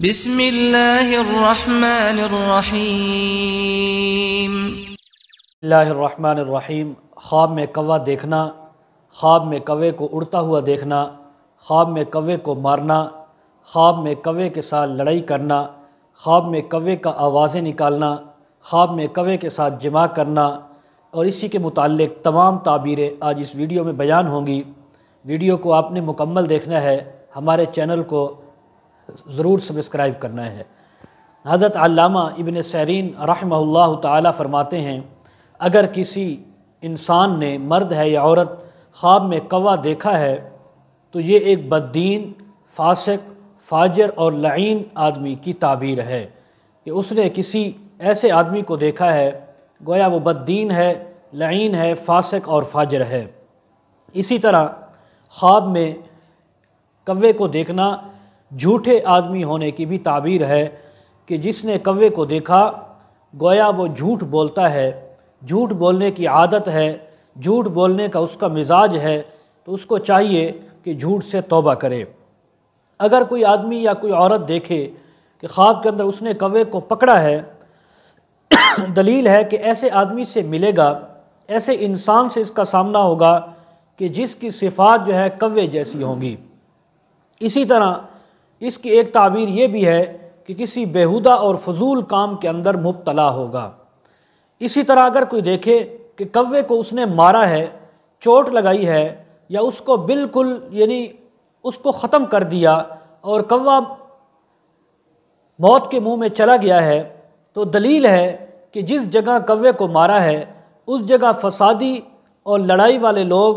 بسم اللہ الرحمن الرحیم۔ اللہ الرحمن الرحیم۔ خواب میں کوا دیکھنا، خواب میں کوے کو اڑتا ہوا دیکھنا، خواب میں کوے کو مارنا، خواب میں کوے کے ساتھ لڑائی کرنا، خواب میں کوے کا آوازیں نکالنا، خواب میں کوے کے ساتھ جماع کرنا اور اسی کے متعلق تمام تعبیریں آج اس ویڈیو میں بیان ہوں گی۔ ویڈیو کو آپ نے مکمل دیکھنا ہے، ہمارے چینل کو ضرور سبسکرائب کرنا ہے۔ حضرت علامہ ابن سیرین رحمہ اللہ تعالی فرماتے ہیں، اگر کسی انسان نے، مرد ہے یا عورت، خواب میں کوا دیکھا ہے تو یہ ایک بددین، فاسق، فاجر اور لعین آدمی کی تعبیر ہے کہ اس نے کسی ایسے آدمی کو دیکھا ہے، گویا وہ بددین ہے، لعین ہے، فاسق اور فاجر ہے۔ اسی طرح خواب میں کوے کو دیکھنا جھوٹے آدمی ہونے کی بھی تعبیر ہے کہ جس نے کوے کو دیکھا گویا وہ جھوٹ بولتا ہے، جھوٹ بولنے کی عادت ہے، جھوٹ بولنے کا اس کا مزاج ہے، تو اس کو چاہیے کہ جھوٹ سے توبہ کرے۔ اگر کوئی آدمی یا کوئی عورت دیکھے کہ خواب کے اندر اس نے کوے کو پکڑا ہے، دلیل ہے کہ ایسے آدمی سے ملے گا، ایسے انسان سے اس کا سامنا ہوگا کہ جس کی صفات جو ہے کوے جیسی ہوں گی۔ اسی طرح اس کی ایک تعبیر یہ بھی ہے کہ کسی بیہودہ اور فضول کام کے اندر مبتلا ہوگا۔ اسی طرح اگر کوئی دیکھے کہ کوے کو اس نے مارا ہے، چوٹ لگائی ہے، یا اس کو بالکل اس کو ختم کر دیا اور کوا موت کے منہ میں چلا گیا ہے، تو دلیل ہے کہ جس جگہ کوے کو مارا ہے اس جگہ فسادی اور لڑائی والے لوگ،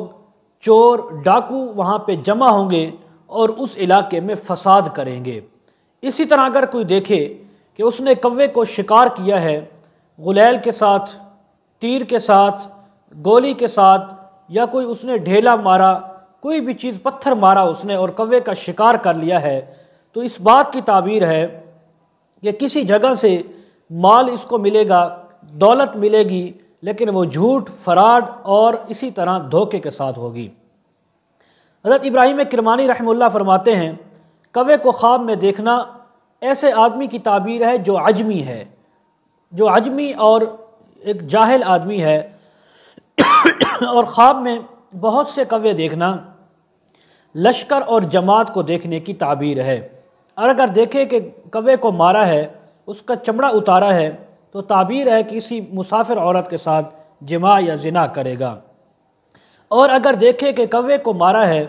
چور، ڈاکو وہاں پہ جمع ہوں گے اور اس علاقے میں فساد کریں گے۔ اسی طرح اگر کوئی دیکھے کہ اس نے کوے کو شکار کیا ہے، غلیل کے ساتھ، تیر کے ساتھ، گولی کے ساتھ، یا کوئی اس نے ڈھیلا مارا، کوئی بھی چیز، پتھر مارا اس نے اور کوے کا شکار کر لیا ہے، تو اس بات کی تعبیر ہے کہ کسی جگہ سے مال اس کو ملے گا، دولت ملے گی، لیکن وہ جھوٹ، فراڈ اور اسی طرح دھوکے کے ساتھ ہوگی۔ حضرت ابراہیم کرمانی رحمہ اللہ فرماتے ہیں، کوے کو خواب میں دیکھنا ایسے آدمی کی تعبیر ہے جو عجمی ہے، جو عجمی اور ایک جاہل آدمی ہے، اور خواب میں بہت سے کوے دیکھنا لشکر اور جماعت کو دیکھنے کی تعبیر ہے۔ اور اگر دیکھے کہ کوے کو مارا ہے، اس کا چمڑا اتارا ہے، تو تعبیر ہے کہ کسی مسافر عورت کے ساتھ جماع یا زنا کرے گا۔ اور اگر دیکھے کہ کوے کو مارا ہے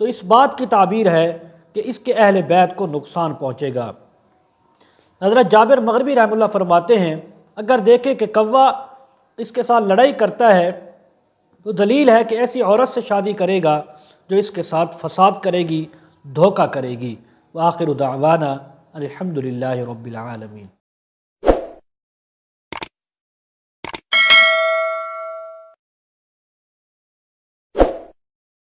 تو اس بات کی تعبیر ہے کہ اس کے اہل بیت کو نقصان پہنچے گا۔ حضرت جابر مغربی رحمہ اللہ فرماتے ہیں، اگر دیکھے کہ کوا اس کے ساتھ لڑائی کرتا ہے تو دلیل ہے کہ ایسی عورت سے شادی کرے گا جو اس کے ساتھ فساد کرے گی، دھوکہ کرے گی۔ وآخر دعوانا الحمدللہ رب العالمین۔